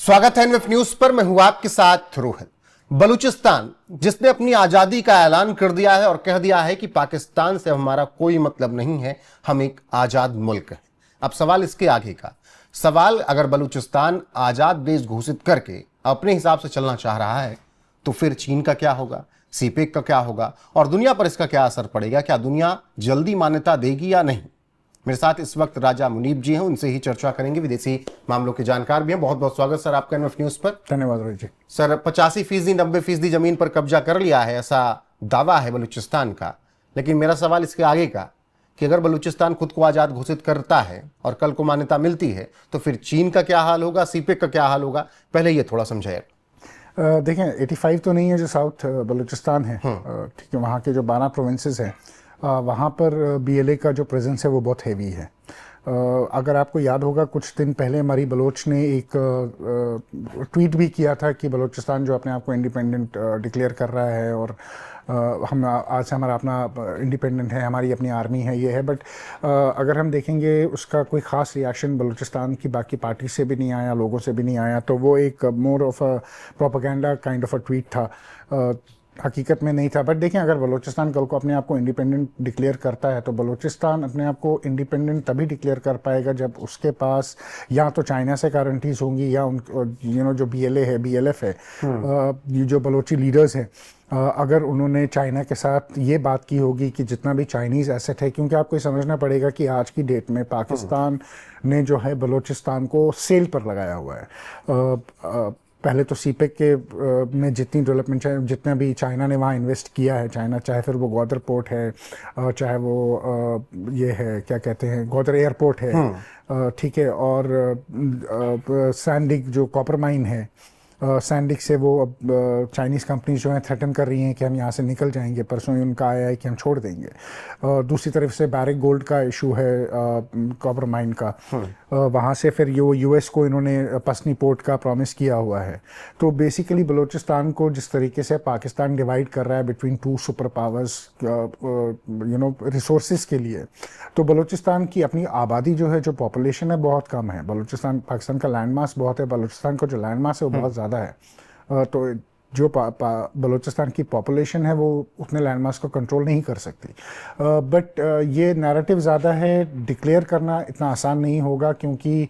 स्वागत है NF news पर। मैं हूं आपके साथ रोहित। बलूचिस्तान जिसने अपनी आजादी का ऐलान कर दिया है और कह दिया है कि पाकिस्तान से हमारा कोई मतलब नहीं है, हम एक आजाद मुल्क हैं। अब सवाल इसके आगे का सवाल, अगर बलूचिस्तान आजाद देश घोषित करके अपने हिसाब से चलना चाह रहा है तो फिर चीन का क्या होगा, सीपेक का क्या होगा और दुनिया पर इसका क्या असर पड़ेगा? क्या दुनिया जल्दी मान्यता देगी या नहीं? मेरे साथ इस वक्त राजा मुनीब जी हैं, उनसे ही चर्चा करेंगे। विदेशी मामलों के जानकार भी हैं। बहुत बहुत स्वागत सर आपका एनएफ न्यूज पर। धन्यवाद रोहित जी। सर 85% 90% जमीन पर कब्जा कर लिया है, ऐसा दावा है बलूचिस्तान का। लेकिन मेरा सवाल इसके आगे का कि अगर बलूचिस्तान खुद को आजाद घोषित करता है और कल को मान्यता मिलती है तो फिर चीन का क्या हाल होगा, सीपेक का क्या हाल होगा? पहले ये थोड़ा समझाइए। देखें 85 तो नहीं है जो साउथ बलूचिस्तान है, ठीक है। वहाँ के जो 12 प्रोविंसेस हैं वहाँ पर बीएलए का जो प्रेजेंस है वो बहुत हैवी है। अगर आपको याद होगा कुछ दिन पहले मरी बलोच ने एक ट्वीट भी किया था कि बलूचिस्तान जो अपने आप को इंडिपेंडेंट डिक्लेयर कर रहा है और हम आज से हमारा अपना इंडिपेंडेंट है, हमारी अपनी आर्मी है, ये है। बट अगर हम देखेंगे उसका कोई ख़ास रिएक्शन बलूचिस्तान की बाकी पार्टी से भी नहीं आया, लोगों से भी नहीं आया। तो वो एक more of a propaganda kind of a tweet था, हकीकत में नहीं था। बट देखें, अगर बलूचिस्तान कल को अपने आप को इंडिपेंडेंट डिक्लेयर करता है तो बलूचिस्तान अपने आप को इंडिपेंडेंट तभी डिक्लेयर कर पाएगा जब उसके पास या तो चाइना से गारंटीज होंगी या उन जो बीएलए है, बीएलएफ है, ये जो बलोची लीडर्स हैं, अगर उन्होंने चाइना के साथ ये बात की होगी कि जितना भी चाइनीज़ एसेट है, क्योंकि आपको ये समझना पड़ेगा कि आज की डेट में पाकिस्तान ने जो है बलूचिस्तान को सेल पर लगाया हुआ है। पहले तो सीपेक के में जितनी डेवलपमेंट है, जितना भी चाइना ने वहाँ इन्वेस्ट किया है, चाइना चाहे फिर वो ग्वादर पोर्ट है, चाहे वो ये है क्या कहते हैं ग्वादर एयरपोर्ट है, ठीक है, और सैंडिक जो कॉपर माइन है, सैंडिक से वो अब चाइनीज़ कंपनीज जो हैं थ्रेटन कर रही हैं कि हम यहाँ से निकल जाएंगे। परसों ही उनका आया है कि हम छोड़ देंगे। दूसरी तरफ से बैरिक गोल्ड का इशू है, कॉपर माइन का, वहाँ से फिर यूएस को इन्होंने पसनी पोर्ट का प्रॉमिस किया हुआ है। तो बेसिकली बलूचिस्तान को जिस तरीके से पाकिस्तान डिवाइड कर रहा है between two super powers resources के लिए, तो बलूचिस्तान की अपनी आबादी जो है, जो पॉपुलेशन है, बहुत कम है। बलूचिस्तान, पाकिस्तान का लैंड मास बहुत है, बलूचिस्तान का जो लैंड मास है वो बहुत ज़्यादा है। तो जो बलूचिस्तान की पॉपुलेशन है वो उतने लैंड मास को कंट्रोल नहीं कर सकती। बट ये नैरेटिव ज़्यादा है, डिक्लेयर करना इतना आसान नहीं होगा, क्योंकि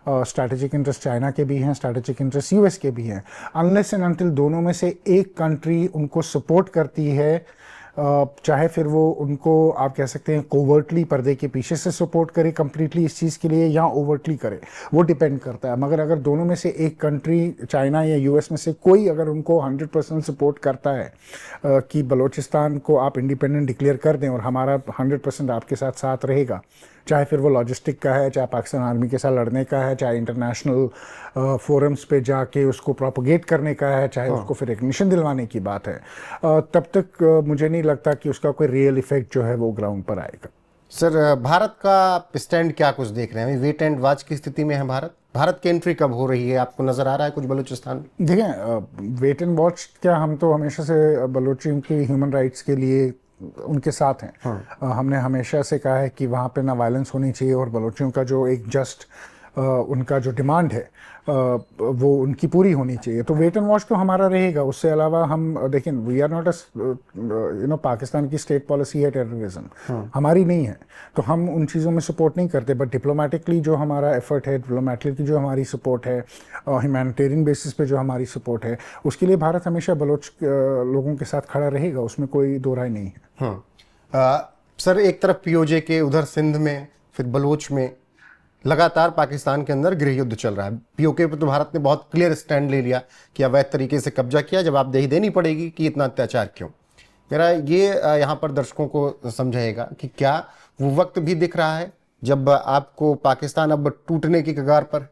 स्ट्रैटेजिक इंटरेस्ट चाइना के भी हैं, स्ट्रैटेजिक इंटरेस्ट यूएस के भी हैं। अनलेस एंड अनटिल दोनों में से एक कंट्री उनको सपोर्ट करती है, चाहे फिर वो उनको आप कह सकते हैं कोवर्टली पर्दे के पीछे से सपोर्ट करे कंप्लीटली इस चीज़ के लिए, या ओवर्टली करे, वो डिपेंड करता है। मगर अगर दोनों में से एक कंट्री, चाइना या यूएस में से कोई, अगर उनको 100% सपोर्ट करता है कि बलूचिस्तान को आप इंडिपेंडेंट डिक्लेयर कर दें और हमारा 100% आपके साथ साथ रहेगा, चाहे फिर वो लॉजिस्टिक का है, चाहे पाकिस्तान आर्मी के साथ लड़ने का है, चाहे इंटरनेशनल फोरम्स पे जाके उसको प्रोपोगेट करने का है, चाहे उसको फिर रिकग्निशन दिलवाने की बात है, तब तक मुझे नहीं लगता कि उसका कोई रियल इफेक्ट जो है वो ग्राउंड पर आएगा। सर भारत का स्टैंड क्या कुछ देख रहे हैं? वेट एंड वॉच की स्थिति में है भारत की एंट्री कब हो रही है? आपको नजर आ रहा है कुछ बलूचिस्तान? देखें, वेट एंड वॉच क्या, हम तो हमेशा से बलूचियों की ह्यूमन राइट्स के लिए उनके साथ हैं। हमने हमेशा से कहा है कि वहाँ पे ना वायलेंस होनी चाहिए और बलूचियों का जो एक जस्ट उनका जो डिमांड है वो उनकी पूरी होनी चाहिए। तो वेट एंड वॉच तो हमारा रहेगा। उससे अलावा हम देखें, वी आर नॉट पाकिस्तान की स्टेट पॉलिसी है टेररिज्म, हमारी नहीं है, तो हम उन चीज़ों में सपोर्ट नहीं करते। बट डिप्लोमेटिकली जो हमारा एफर्ट है, डिप्लोमेटिकली जो हमारी सपोर्ट है, ह्यूमैनिटेरियन बेसिस पे जो हमारी सपोर्ट है, उसके लिए भारत हमेशा बलोच लोगों के साथ खड़ा रहेगा, उसमें कोई दो राय नहीं है। सर एक तरफ पीओजे के, उधर सिंध में, फिर बलोच में लगातार पाकिस्तान के अंदर गृह युद्ध चल रहा है। पीओके पर तो भारत ने बहुत क्लियर स्टैंड ले लिया कि अवैध तरीके से कब्जा किया, जवाबदेही देनी पड़ेगी कि इतना अत्याचार क्यों। मेरा ये यहाँ पर दर्शकों को समझाएगा कि क्या वो वक्त भी दिख रहा है जब आपको पाकिस्तान अब टूटने की कगार पर?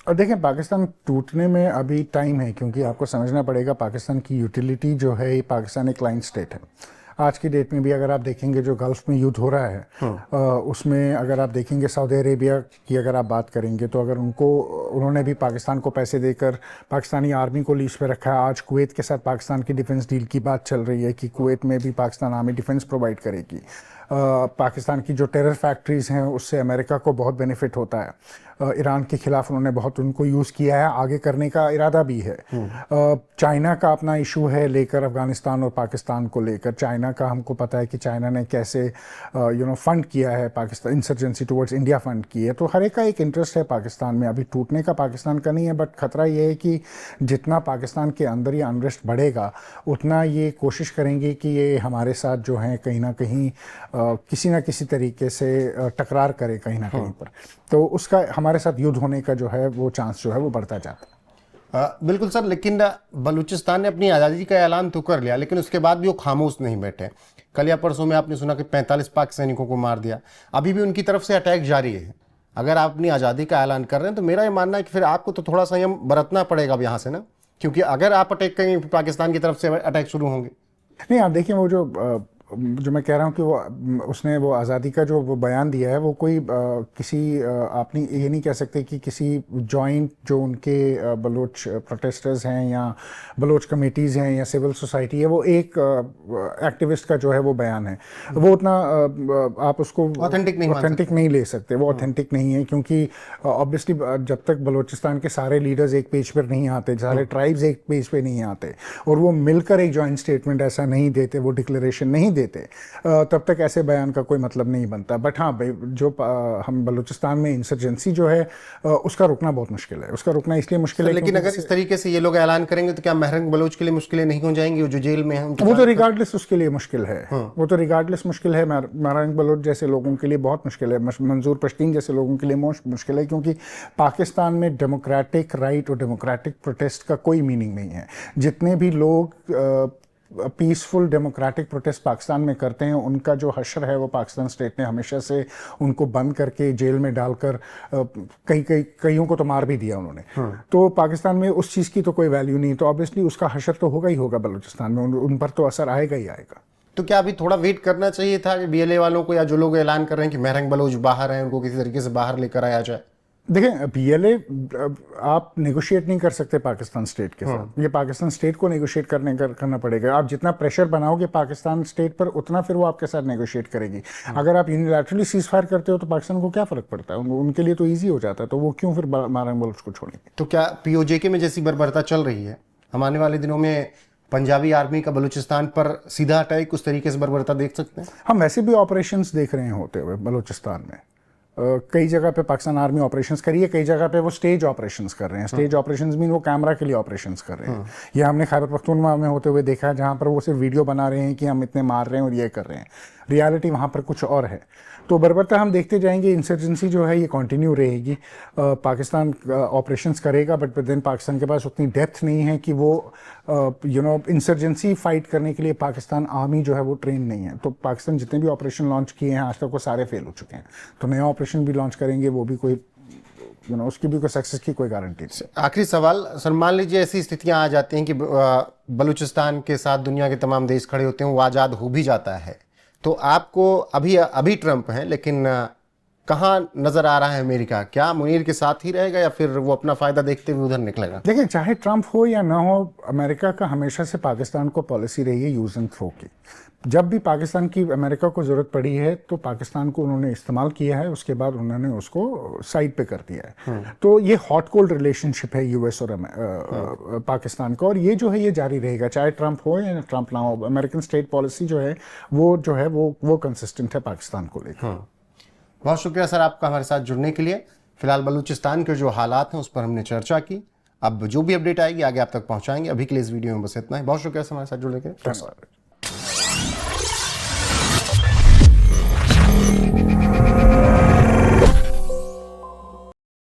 और देखें, पाकिस्तान टूटने में अभी टाइम है, क्योंकि आपको समझना पड़ेगा पाकिस्तान की यूटिलिटी जो है, ये पाकिस्तान एक क्लाइंट स्टेट है। आज की डेट में भी अगर आप देखेंगे जो गल्फ में युद्ध हो रहा है, उसमें अगर आप देखेंगे सऊदी अरेबिया की अगर आप बात करेंगे, तो अगर उन्होंने भी पाकिस्तान को पैसे देकर पाकिस्तानी आर्मी को लीज पे रखा है। आज कुवैत के साथ पाकिस्तान की डिफेंस डील की बात चल रही है कि कुवैत में भी पाकिस्तान आर्मी डिफेंस प्रोवाइड करेगी। पाकिस्तान की जो टेरर फैक्ट्रीज़ हैं उससे अमेरिका को बहुत बेनिफिट होता है। ईरान के खिलाफ उन्होंने बहुत उनको यूज़ किया है, आगे करने का इरादा भी है। चाइना का अपना इशू है लेकर अफगानिस्तान और पाकिस्तान को लेकर। चाइना का हमको पता है कि चाइना ने कैसे फंड किया है Pakistan, insurgency towards India fund की है। तो हर एक का एक इंटरेस्ट है पाकिस्तान में। अभी टूटने का पाकिस्तान का नहीं है, बट खतरा ये है कि जितना पाकिस्तान के अंदर ये अनरेस्ट बढ़ेगा उतना ये कोशिश करेंगे कि ये हमारे साथ जो है कहीं ना कहीं किसी ना किसी तरीके से टकरार करे कहीं ना कहीं पर। तो उसका हमारे साथ युद्ध होने का जो है वो चांस जो है वो बढ़ता जाता है। बिल्कुल सर, लेकिन बलूचिस्तान ने अपनी आज़ादी का ऐलान तो कर लिया, लेकिन उसके बाद भी वो खामोश नहीं बैठे। कल या परसों में आपने सुना कि 45 पाक सैनिकों को मार दिया। अभी भी उनकी तरफ से अटैक जारी है। अगर आप अपनी आज़ादी का ऐलान कर रहे हैं तो मेरा ये मानना है कि फिर आपको तो थोड़ा संयम बरतना पड़ेगा अब यहाँ से ना, क्योंकि अगर आप अटैक करेंगे पाकिस्तान की तरफ से अटैक शुरू होंगे। नहीं, आप देखिए वो जो मैं कह रहा हूँ कि वो उसने वो आज़ादी का जो वो बयान दिया है वो कोई किसी आपने ये नहीं कह सकते कि किसी जॉइंट जो उनके बलोच प्रोटेस्टर्स हैं या बलोच कमेटीज़ हैं या सिविल सोसाइटी है, वो एक एक्टिविस्ट का जो है वो बयान है। वो उतना आप उसको ऑथेंटिक नहीं ले सकते। वो ऑथेंटिक नहीं है क्योंकि ऑब्वियसली जब तक बलोचिस्तान के सारे लीडर्स एक पेज पर नहीं आते, सारे ट्राइब्स एक पेज पे नहीं आते और वो मिलकर एक जॉइंट स्टेटमेंट ऐसा नहीं देते, वो डिक्लेरेशन नहीं देते, तब तक ऐसे बयान का कोई मतलब नहीं बनता। बट हाँ, जो हम बलूचिस्तान में इंसर्जेंसी जो है उसका रुकना बहुत मुश्किल है। उसका रुकना इसलिए मुश्किल है लेकिन अगर इस तरीके से ये लोग ऐलान करेंगे तो क्या महरंग बलूच के लिए मुश्किलें नहीं हो जाएंगी? जो जेल में है वो तो रिगार्डलेस उसके लिए मुश्किल है। वो तो रिगार्डलेस मुश्किल है। महरंग बलूच जैसे लोगों के लिए बहुत मुश्किल है, मंजूर पश्तीन जैसे लोगों के लिए मुश्किल है, क्योंकि पाकिस्तान में डेमोक्रेटिक राइट और डेमोक्रेटिक प्रोटेस्ट का कोई मीनिंग नहीं है। जितने भी लोग पीसफुल डेमोक्रेटिक प्रोटेस्ट पाकिस्तान में करते हैं उनका जो हशर है वो पाकिस्तान स्टेट ने हमेशा से उनको बंद करके जेल में डालकर कईयों को तो मार भी दिया उन्होंने। तो पाकिस्तान में उस चीज़ की तो कोई वैल्यू नहीं। तो ऑब्वियसली उसका हशर तो होगा ही होगा बलूचिस्तान में, उन पर तो असर आएगा ही आएगा। तो क्या अभी थोड़ा वेट करना चाहिए था BLA वालों को, या जो लोग ऐलान कर रहे हैं कि महरंग बलूच बाहर हैं उनको किसी तरीके से बाहर लेकर आया जाए? देखें, BLA आप नेगोशिएट नहीं कर सकते पाकिस्तान स्टेट के साथ। ये पाकिस्तान स्टेट को नेगोशिएट करना पड़ेगा। आप जितना प्रेशर बनाओगे पाकिस्तान स्टेट पर उतना फिर वो आपके साथ नेगोशिएट करेगी। अगर आप यूनिलैटरली सीज फायर करते हो तो पाकिस्तान को क्या फ़र्क पड़ता है? उनके लिए तो ईजी हो जाता है, तो वो क्यों फिर महरंग बलूच को छोड़ेंगे? तो क्या POJK में जैसी बर्बरता चल रही है, हम आने वाले दिनों में पंजाबी आर्मी का बलूचिस्तान पर सीधा अटैक उस तरीके से बर्बरता देख सकते हैं? हम वैसे भी ऑपरेशंस देख रहे हैं होते हुए बलूचिस्तान में। कई जगह पे पाकिस्तान आर्मी ऑपरेशंस करी है, कई जगह पे वो स्टेज ऑपरेशंस कर रहे हैं। स्टेज ऑपरेशंस मीन वो कैमरा के लिए ऑपरेशंस कर रहे हैं। ये हमने खैबर पख्तूनख्वा में होते हुए देखा है, जहाँ पर वो सिर्फ वीडियो बना रहे हैं कि हम इतने मार रहे हैं और ये कर रहे हैं। रियलिटी वहाँ पर कुछ और है। तो बर्बरता हम देखते जाएंगे। इंसर्जेंसी जो है ये कंटिन्यू रहेगी। पाकिस्तान ऑपरेशंस करेगा, बट देन पाकिस्तान के पास उतनी डेप्थ नहीं है कि वो इंसर्जेंसी फाइट करने के लिए पाकिस्तान आर्मी जो है वो ट्रेन नहीं है। तो पाकिस्तान जितने भी ऑपरेशन लॉन्च किए हैं आज तक वो सारे फेल हो चुके हैं। तो नया ऑपरेशन भी लॉन्च करेंगे, वो भी कोई उसकी भी कोई सक्सेस की कोई गारंटी नहीं। आखिरी सवाल सर, मान लीजिए ऐसी स्थितियां आ जाती हैं कि बलूचिस्तान के साथ दुनिया के तमाम देश खड़े होते हैं, वो आज़ाद हो भी जाता है, तो आपको अभी ट्रंप हैं, लेकिन कहाँ नजर आ रहा है अमेरिका? क्या मुनीर के साथ ही रहेगा या फिर वो अपना फायदा देखते हुए उधर निकलेगा? देखिए, चाहे ट्रंप हो या ना हो, अमेरिका का हमेशा से पाकिस्तान को पॉलिसी रही है यूज एंड थ्रो की। जब भी पाकिस्तान की अमेरिका को ज़रूरत पड़ी है तो पाकिस्तान को उन्होंने इस्तेमाल किया है, उसके बाद उन्होंने उसको साइड पे कर दिया है। तो ये हॉट कोल्ड रिलेशनशिप है US और पाकिस्तान का, और ये जो है ये जारी रहेगा चाहे ट्रंप हो या ट्रंप ना हो। अमेरिकन स्टेट पॉलिसी जो है वो कंसिस्टेंट है पाकिस्तान को लेकर। बहुत शुक्रिया सर आपका हमारे साथ जुड़ने के लिए। फिलहाल बलूचिस्तान के जो हालात हैं उस पर हमने चर्चा की। अब जो भी अपडेट आएगी आगे आप तक पहुंचाएंगे। अभी के लिए इस वीडियो में बस इतना ही। बहुत शुक्रिया सर हमारे साथ जुड़ने के लिए। धन्यवाद।